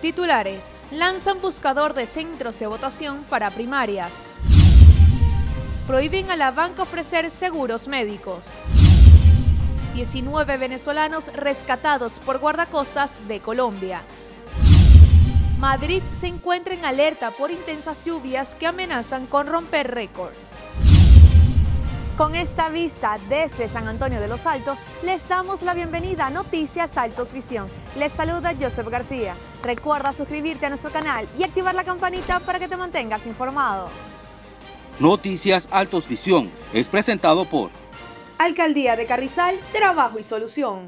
Titulares: lanzan buscador de centros de votación para primarias. Prohíben a la banca ofrecer seguros médicos. 19 venezolanos rescatados por guardacostas de Colombia. Madrid se encuentra en alerta por intensas lluvias que amenazan con romper récords. Con esta vista desde San Antonio de los Altos, les damos la bienvenida a Noticias Altos Visión. Les saluda Joseph García. Recuerda suscribirte a nuestro canal y activar la campanita para que te mantengas informado. Noticias Altos Visión es presentado por Alcaldía de Carrizal, Trabajo y Solución.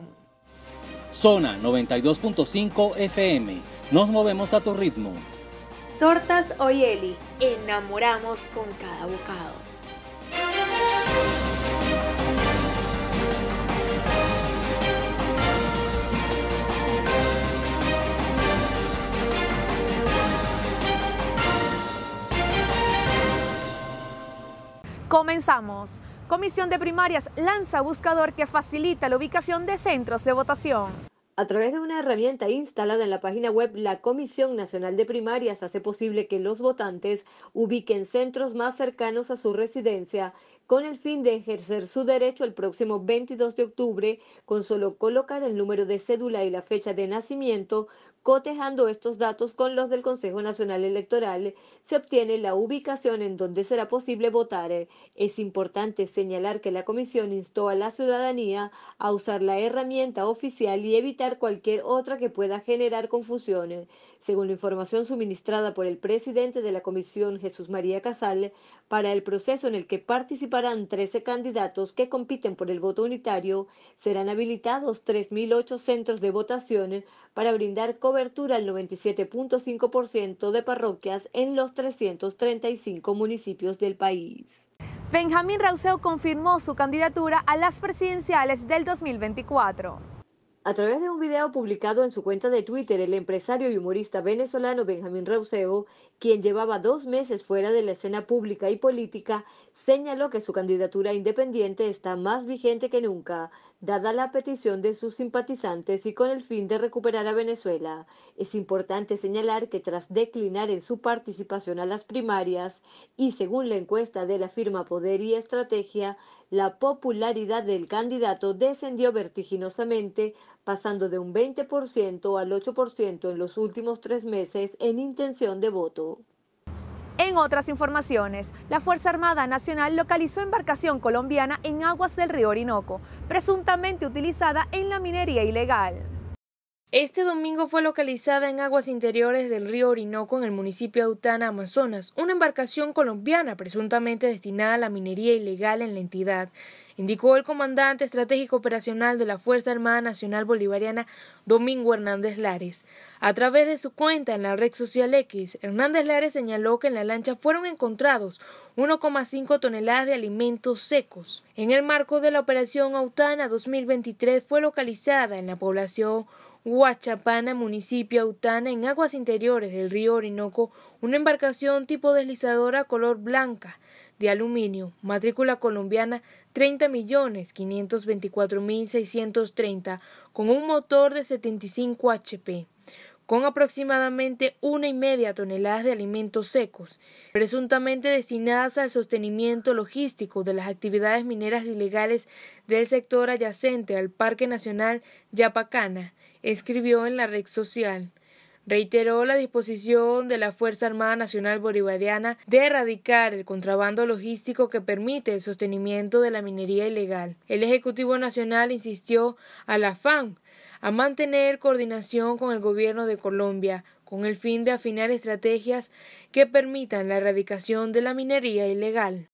Zona 92.5 FM. Nos movemos a tu ritmo. Tortas Oyeli. Enamoramos con cada bocado. Comenzamos. Comisión de Primarias lanza buscador que facilita la ubicación de centros de votación. A través de una herramienta instalada en la página web, la Comisión Nacional de Primarias hace posible que los votantes ubiquen centros más cercanos a su residencia con el fin de ejercer su derecho el próximo 22 de octubre con solo colocar el número de cédula y la fecha de nacimiento. Cotejando estos datos con los del Consejo Nacional Electoral, se obtiene la ubicación en donde será posible votar. Es importante señalar que la comisión instó a la ciudadanía a usar la herramienta oficial y evitar cualquier otra que pueda generar confusión. Según la información suministrada por el presidente de la comisión, Jesús María Casal, para el proceso en el que participarán 13 candidatos que compiten por el voto unitario, serán habilitados 3.008 centros de votación para brindar cobertura al 97.5% de parroquias en los 335 municipios del país. Benjamín Rauseo confirmó su candidatura a las presidenciales del 2024. A través de un video publicado en su cuenta de Twitter, el empresario y humorista venezolano Benjamín Rauseo, quien llevaba 2 meses fuera de la escena pública y política, señaló que su candidatura independiente está más vigente que nunca, dada la petición de sus simpatizantes y con el fin de recuperar a Venezuela. Es importante señalar que tras declinar en su participación a las primarias y según la encuesta de la firma Poder y Estrategia, la popularidad del candidato descendió vertiginosamente, pasando de un 20% al 8% en los últimos 3 meses en intención de voto. En otras informaciones, la Fuerza Armada Nacional localizó embarcación colombiana en aguas del río Orinoco, presuntamente utilizada en la minería ilegal. Este domingo fue localizada en aguas interiores del río Orinoco en el municipio de Autana, Amazonas, una embarcación colombiana presuntamente destinada a la minería ilegal en la entidad, indicó el comandante estratégico operacional de la Fuerza Armada Nacional Bolivariana, Domingo Hernández Lares. A través de su cuenta en la red social X, Hernández Lares señaló que en la lancha fueron encontrados 1,5 toneladas de alimentos secos. En el marco de la operación Autana 2023 fue localizada en la población Huachapana, municipio Autana, en aguas interiores del río Orinoco, una embarcación tipo deslizadora color blanca de aluminio, matrícula colombiana 30.524.630, con un motor de 75 HP, con aproximadamente 1,5 toneladas de alimentos secos, presuntamente destinadas al sostenimiento logístico de las actividades mineras ilegales del sector adyacente al Parque Nacional Yapacana, escribió en la red social. Reiteró la disposición de la Fuerza Armada Nacional Bolivariana de erradicar el contrabando logístico que permite el sostenimiento de la minería ilegal. El Ejecutivo Nacional insistió a la FAN a mantener coordinación con el gobierno de Colombia con el fin de afinar estrategias que permitan la erradicación de la minería ilegal.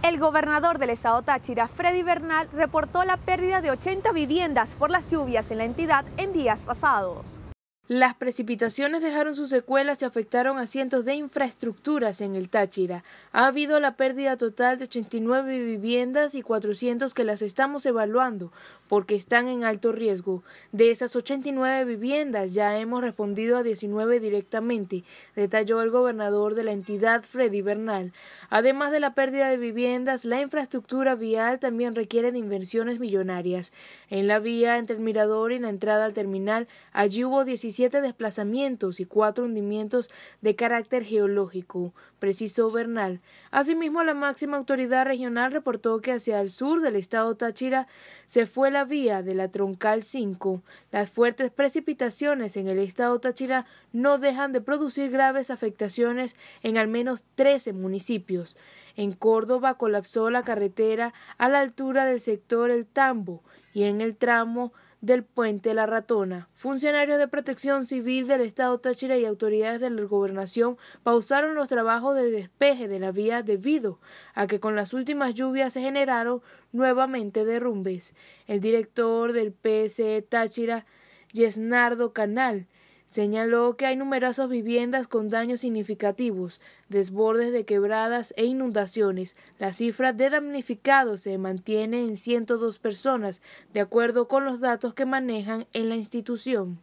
El gobernador del estado Táchira, Freddy Bernal, reportó la pérdida de 80 viviendas por las lluvias en la entidad en días pasados. Las precipitaciones dejaron sus secuelas y afectaron a cientos de infraestructuras en el Táchira. Ha habido la pérdida total de 89 viviendas y 400 que las estamos evaluando porque están en alto riesgo. De esas 89 viviendas ya hemos respondido a 19 directamente, detalló el gobernador de la entidad, Freddy Bernal. Además de la pérdida de viviendas, la infraestructura vial también requiere de inversiones millonarias. En la vía entre el Mirador y la entrada al terminal, allí hubo 17 17 desplazamientos y 4 hundimientos de carácter geológico, precisó Bernal. Asimismo, la máxima autoridad regional reportó que hacia el sur del estado Táchira se fue la vía de la Troncal 5. Las fuertes precipitaciones en el estado Táchira no dejan de producir graves afectaciones en al menos 13 municipios. En Córdoba colapsó la carretera a la altura del sector El Tambo y en el tramo del puente La Ratona. Funcionarios de protección civil del estado Táchira y autoridades de la gobernación pausaron los trabajos de despeje de la vía debido a que con las últimas lluvias se generaron nuevamente derrumbes. El director del PSE Táchira, Yesnardo Canal, señaló que hay numerosas viviendas con daños significativos, desbordes de quebradas e inundaciones. La cifra de damnificados se mantiene en 102 personas, de acuerdo con los datos que manejan en la institución.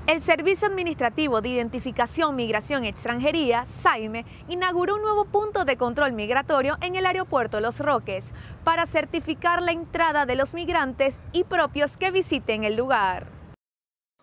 El Servicio Administrativo de Identificación, Migración y Extranjería, SAIME, inauguró un nuevo punto de control migratorio en el aeropuerto Los Roques para certificar la entrada de los migrantes y propios que visiten el lugar.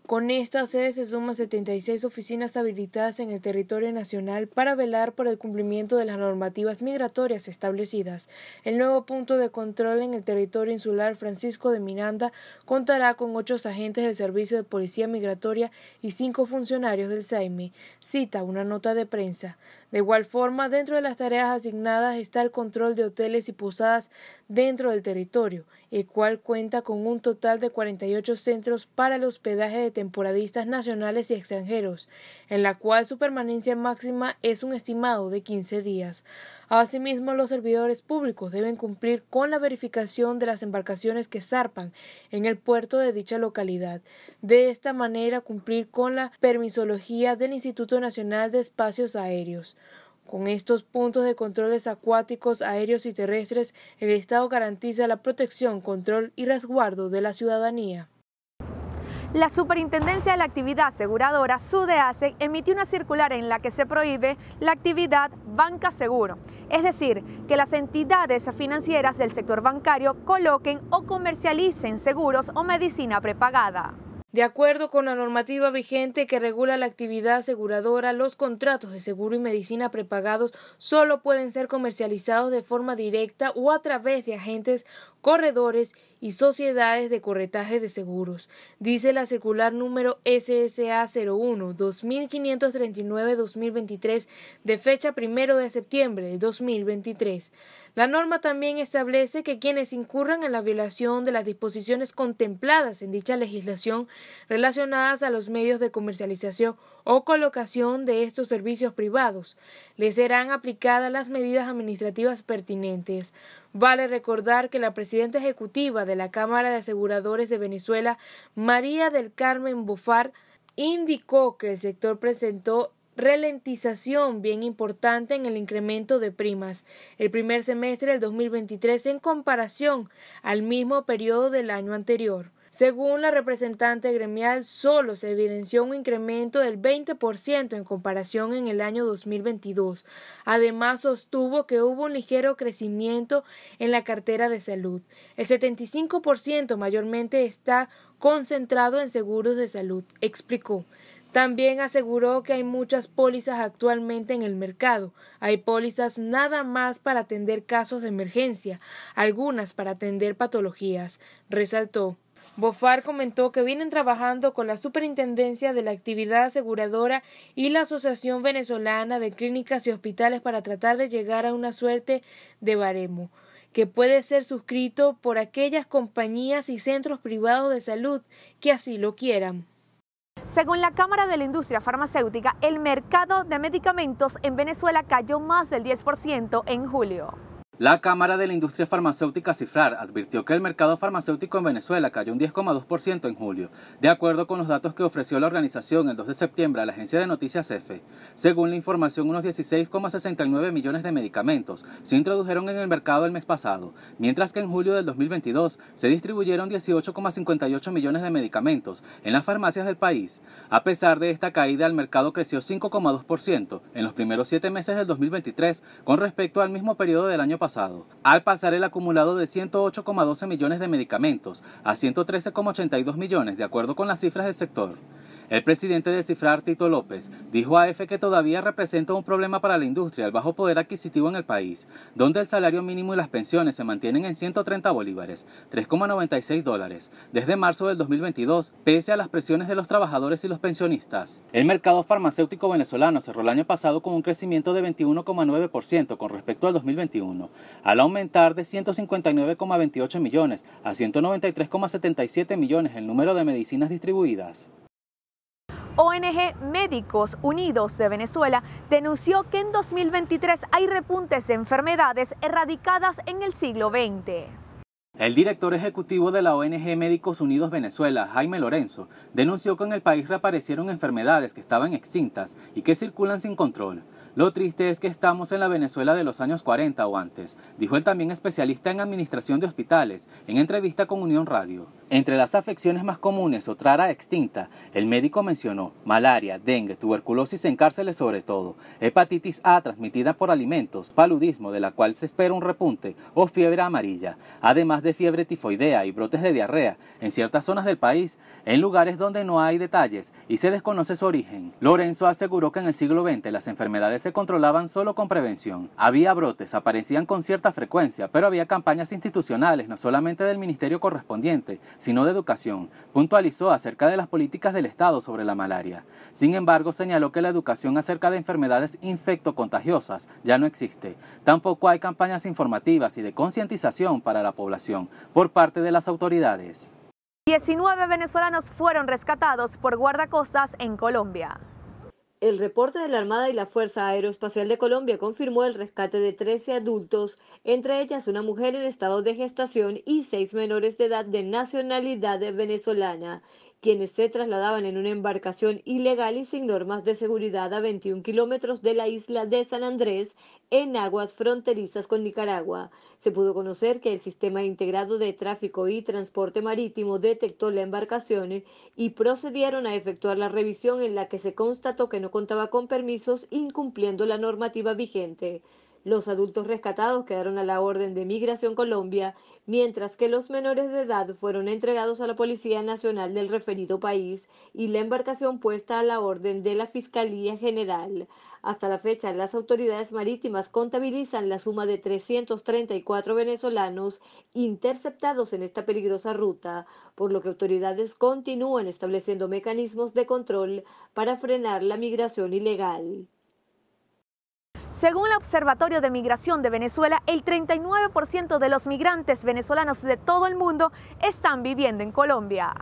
Con esta sede se suman 76 oficinas habilitadas en el territorio nacional para velar por el cumplimiento de las normativas migratorias establecidas. El nuevo punto de control en el territorio insular Francisco de Miranda contará con 8 agentes del Servicio de Policía Migratoria y 5 funcionarios del SAIME, cita una nota de prensa. De igual forma, dentro de las tareas asignadas está el control de hoteles y posadas dentro del territorio, el cual cuenta con un total de 48 centros para el hospedaje de temporadistas nacionales y extranjeros, en la cual su permanencia máxima es un estimado de 15 días. Asimismo, los servidores públicos deben cumplir con la verificación de las embarcaciones que zarpan en el puerto de dicha localidad. De esta manera, cumplir con la permisología del Instituto Nacional de Espacios Aéreos. Con estos puntos de controles acuáticos, aéreos y terrestres, el Estado garantiza la protección, control y resguardo de la ciudadanía. La Superintendencia de la Actividad Aseguradora, SUDEASEG, emitió una circular en la que se prohíbe la actividad banca seguro, es decir, que las entidades financieras del sector bancario coloquen o comercialicen seguros o medicina prepagada. De acuerdo con la normativa vigente que regula la actividad aseguradora, los contratos de seguro y medicina prepagados solo pueden ser comercializados de forma directa o a través de agentes, corredores y sociedades de corretaje de seguros, dice la circular número SSA 01-2539-2023 de fecha 1 de septiembre de 2023. La norma también establece que quienes incurran en la violación de las disposiciones contempladas en dicha legislación relacionadas a los medios de comercialización o colocación de estos servicios privados, les serán aplicadas las medidas administrativas pertinentes. Vale recordar que la presidenta ejecutiva de la Cámara de Aseguradores de Venezuela, María del Carmen Bofar, indicó que el sector presentó ralentización bien importante en el incremento de primas el primer semestre del 2023 en comparación al mismo periodo del año anterior. Según la representante gremial, solo se evidenció un incremento del 20% en comparación en el año 2022. Además, sostuvo que hubo un ligero crecimiento en la cartera de salud. El 75% mayormente está concentrado en seguros de salud, explicó. También aseguró que hay muchas pólizas actualmente en el mercado. Hay pólizas nada más para atender casos de emergencia, algunas para atender patologías, resaltó. Bofar comentó que vienen trabajando con la Superintendencia de la Actividad Aseguradora y la Asociación Venezolana de Clínicas y Hospitales para tratar de llegar a una suerte de baremo, que puede ser suscrito por aquellas compañías y centros privados de salud que así lo quieran. Según la Cámara de la Industria Farmacéutica, el mercado de medicamentos en Venezuela cayó más del 10% en julio. La Cámara de la Industria Farmacéutica CIFRAR advirtió que el mercado farmacéutico en Venezuela cayó un 10,2% en julio, de acuerdo con los datos que ofreció la organización el 2 de septiembre a la agencia de noticias EFE. Según la información, unos 16,69 millones de medicamentos se introdujeron en el mercado el mes pasado, mientras que en julio del 2022 se distribuyeron 18,58 millones de medicamentos en las farmacias del país. A pesar de esta caída, el mercado creció 5,2% en los primeros 7 meses del 2023 con respecto al mismo periodo del año pasado, al pasar el acumulado de 108,12 millones de medicamentos a 113,82 millones, de acuerdo con las cifras del sector. El presidente de Cifrar, Tito López, dijo a EFE que todavía representa un problema para la industria el bajo poder adquisitivo en el país, donde el salario mínimo y las pensiones se mantienen en 130 bolívares, 3,96 dólares, desde marzo del 2022, pese a las presiones de los trabajadores y los pensionistas. El mercado farmacéutico venezolano cerró el año pasado con un crecimiento de 21,9% con respecto al 2021, al aumentar de 159,28 millones a 193,77 millones el número de medicinas distribuidas. ONG Médicos Unidos de Venezuela denunció que en 2023 hay repuntes de enfermedades erradicadas en el siglo XX. El director ejecutivo de la ONG Médicos Unidos Venezuela, Jaime Lorenzo, denunció que en el país reaparecieron enfermedades que estaban extintas y que circulan sin control. Lo triste es que estamos en la Venezuela de los años 40 o antes, dijo el también especialista en administración de hospitales, en entrevista con Unión Radio. Entre las afecciones más comunes, otrora extinta, el médico mencionó malaria, dengue, tuberculosis en cárceles sobre todo, hepatitis A transmitida por alimentos, paludismo de la cual se espera un repunte o fiebre amarilla, además de fiebre tifoidea y brotes de diarrea en ciertas zonas del país, en lugares donde no hay detalles y se desconoce su origen. Lorenzo aseguró que en el siglo XX las enfermedades se controlaban solo con prevención. Había brotes, aparecían con cierta frecuencia, pero había campañas institucionales, no solamente del ministerio correspondiente, sino de educación. Puntualizó acerca de las políticas del Estado sobre la malaria. Sin embargo, señaló que la educación acerca de enfermedades infectocontagiosas ya no existe. Tampoco hay campañas informativas y de concientización para la población por parte de las autoridades. 19 venezolanos fueron rescatados por guardacostas en Colombia. El reporte de la Armada y la Fuerza Aeroespacial de Colombia confirmó el rescate de 13 adultos, entre ellas una mujer en estado de gestación y 6 menores de edad de nacionalidad venezolana, quienes se trasladaban en una embarcación ilegal y sin normas de seguridad a 21 kilómetros de la isla de San Andrés, en aguas fronterizas con Nicaragua. Se pudo conocer que el Sistema Integrado de Tráfico y Transporte Marítimo detectó la embarcación y procedieron a efectuar la revisión, en la que se constató que no contaba con permisos, incumpliendo la normativa vigente. Los adultos rescatados quedaron a la orden de Migración Colombia, mientras que los menores de edad fueron entregados a la Policía Nacional del referido país y la embarcación puesta a la orden de la Fiscalía General. Hasta la fecha, las autoridades marítimas contabilizan la suma de 334 venezolanos interceptados en esta peligrosa ruta, por lo que autoridades continúan estableciendo mecanismos de control para frenar la migración ilegal. Según el Observatorio de Migración de Venezuela, el 39% de los migrantes venezolanos de todo el mundo están viviendo en Colombia.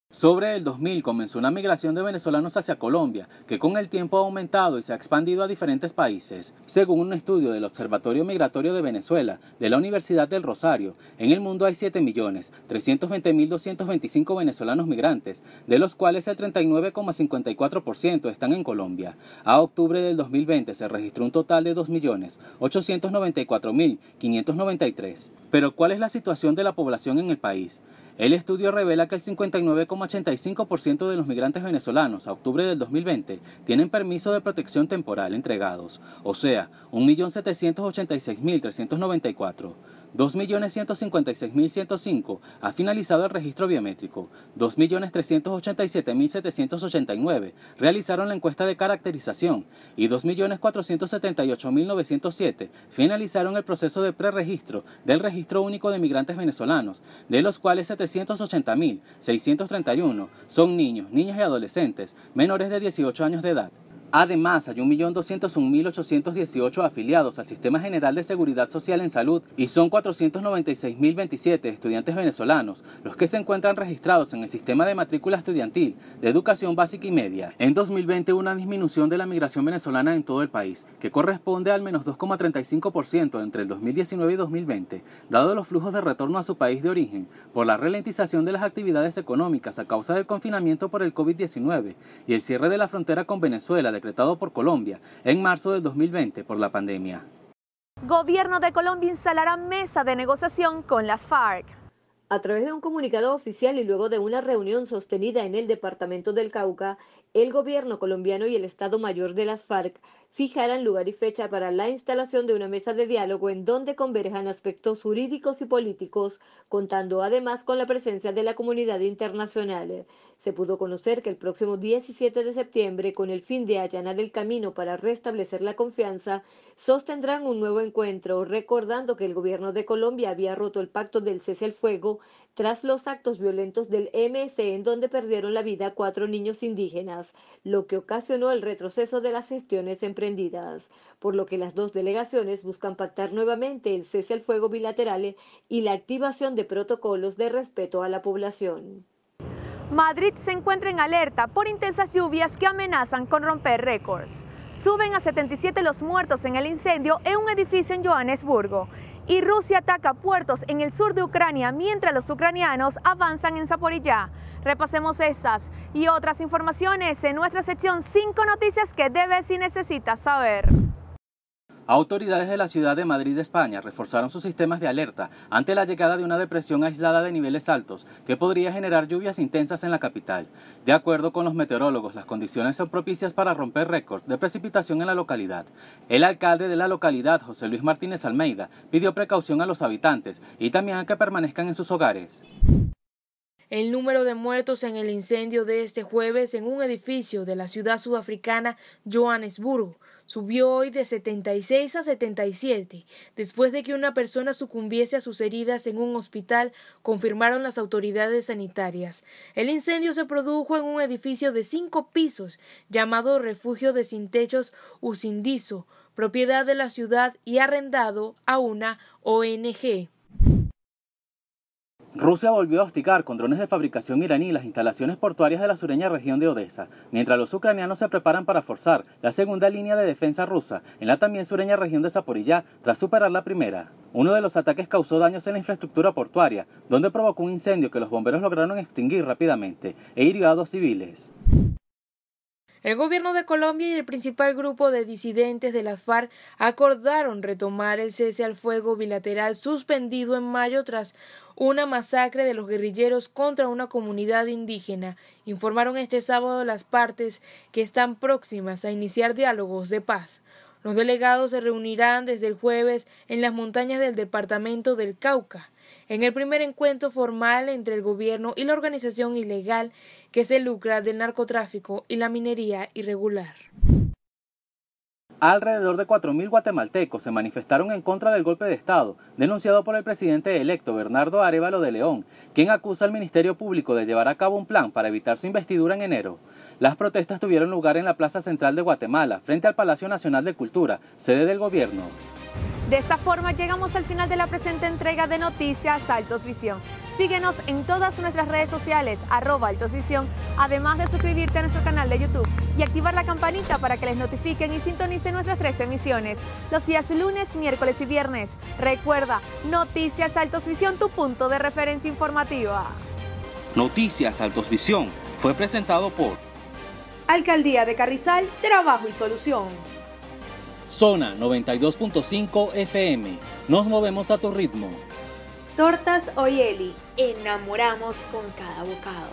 Sobre el 2000 comenzó una migración de venezolanos hacia Colombia, que con el tiempo ha aumentado y se ha expandido a diferentes países. Según un estudio del Observatorio Migratorio de Venezuela, de la Universidad del Rosario, en el mundo hay 7.320.225 venezolanos migrantes, de los cuales el 39,54% están en Colombia. A octubre del 2020 se registró un total de 2.894.593. Pero ¿cuál es la situación de la población en el país? El estudio revela que el 59,85% de los migrantes venezolanos a octubre del 2020 tienen permiso de protección temporal entregados, o sea, 1.786.394. 2.156.105 ha finalizado el registro biométrico, 2.387.789 realizaron la encuesta de caracterización y 2.478.907 finalizaron el proceso de preregistro del Registro Único de Migrantes Venezolanos, de los cuales 780.631 son niños, niñas y adolescentes menores de 18 años de edad. Además, hay 1.201.818 afiliados al Sistema General de Seguridad Social en Salud y son 496.027 estudiantes venezolanos los que se encuentran registrados en el Sistema de Matrícula Estudiantil de Educación Básica y Media. En 2020 hubo una disminución de la migración venezolana en todo el país, que corresponde al menos 2,35% entre el 2019 y 2020, dado los flujos de retorno a su país de origen por la ralentización de las actividades económicas a causa del confinamiento por el COVID-19 y el cierre de la frontera con Venezuela decretado por Colombia en marzo del 2020 por la pandemia. Gobierno de Colombia instalará mesa de negociación con las FARC. A través de un comunicado oficial y luego de una reunión sostenida en el departamento del Cauca, el gobierno colombiano y el Estado Mayor de las FARC fijaran lugar y fecha para la instalación de una mesa de diálogo en donde converjan aspectos jurídicos y políticos, contando además con la presencia de la comunidad internacional. Se pudo conocer que el próximo 17 de septiembre, con el fin de allanar el camino para restablecer la confianza, sostendrán un nuevo encuentro, recordando que el gobierno de Colombia había roto el pacto del cese al fuego tras los actos violentos del MS en donde perdieron la vida 4 niños indígenas, lo que ocasionó el retroceso de las gestiones emprendidas, por lo que las dos delegaciones buscan pactar nuevamente el cese al fuego bilateral y la activación de protocolos de respeto a la población. Madrid se encuentra en alerta por intensas lluvias que amenazan con romper récords. Suben a 77 los muertos en el incendio en un edificio en Johannesburgo. Y Rusia ataca puertos en el sur de Ucrania mientras los ucranianos avanzan en Zaporizhia. Repasemos estas y otras informaciones en nuestra sección 5 noticias que debes y necesitas saber. Autoridades de la ciudad de Madrid, España, reforzaron sus sistemas de alerta ante la llegada de una depresión aislada de niveles altos que podría generar lluvias intensas en la capital. De acuerdo con los meteorólogos, las condiciones son propicias para romper récords de precipitación en la localidad. El alcalde de la localidad, José Luis Martínez Almeida, pidió precaución a los habitantes y también a que permanezcan en sus hogares. El número de muertos en el incendio de este jueves en un edificio de la ciudad sudafricana Johannesburgo subió hoy de 76 a 77, después de que una persona sucumbiese a sus heridas en un hospital, confirmaron las autoridades sanitarias. El incendio se produjo en un edificio de 5 pisos llamado Refugio de Sin Techos Usindiso, propiedad de la ciudad y arrendado a una ONG. Rusia volvió a hostigar con drones de fabricación iraní las instalaciones portuarias de la sureña región de Odesa, mientras los ucranianos se preparan para forzar la segunda línea de defensa rusa en la también sureña región de Zaporizhia tras superar la primera. Uno de los ataques causó daños en la infraestructura portuaria, donde provocó un incendio que los bomberos lograron extinguir rápidamente e hirió a 2 civiles. El gobierno de Colombia y el principal grupo de disidentes de las FARC acordaron retomar el cese al fuego bilateral suspendido en mayo tras una masacre de los guerrilleros contra una comunidad indígena. Informaron este sábado las partes que están próximas a iniciar diálogos de paz. Los delegados se reunirán desde el jueves en las montañas del departamento del Cauca, en el primer encuentro formal entre el gobierno y la organización ilegal que se lucra del narcotráfico y la minería irregular. Alrededor de 4.000 guatemaltecos se manifestaron en contra del golpe de Estado denunciado por el presidente electo Bernardo Arévalo de León, quien acusa al Ministerio Público de llevar a cabo un plan para evitar su investidura en enero. Las protestas tuvieron lugar en la Plaza Central de Guatemala, frente al Palacio Nacional de Cultura, sede del gobierno. De esta forma llegamos al final de la presente entrega de Noticias Altos Visión. Síguenos en todas nuestras redes sociales, @AltosVisión, además de suscribirte a nuestro canal de YouTube y activar la campanita para que les notifiquen y sintonicen nuestras 3 emisiones, los días lunes, miércoles y viernes. Recuerda, Noticias Altos Visión, tu punto de referencia informativa. Noticias Altos Visión fue presentado por Alcaldía de Carrizal, Trabajo y Solución. Zona 92.5 FM. Nos movemos a tu ritmo. Tortas Oyeli. Enamoramos con cada bocado.